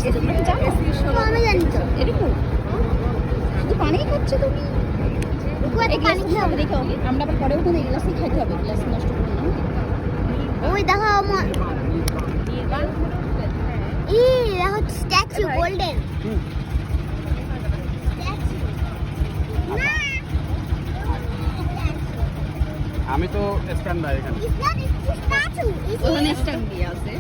আসছে তুমি জানো? আমি জানি তো। এরকম শুধু পানিই খাচ্ছে তুমি? পানি খাবো। দেখো আমরা আবার পরেও কোনো গ্লাসই খাইতে হবে, গ্লাস নষ্ট করবো না। ওই দেখো আমার দেখো স্ট্যাচু গোল্ডেন আমি তো স্ট্যান্ড বাই এখানে। স্ট্যাচু ওখানে স্ট্যান্ড দিয়ে আছে।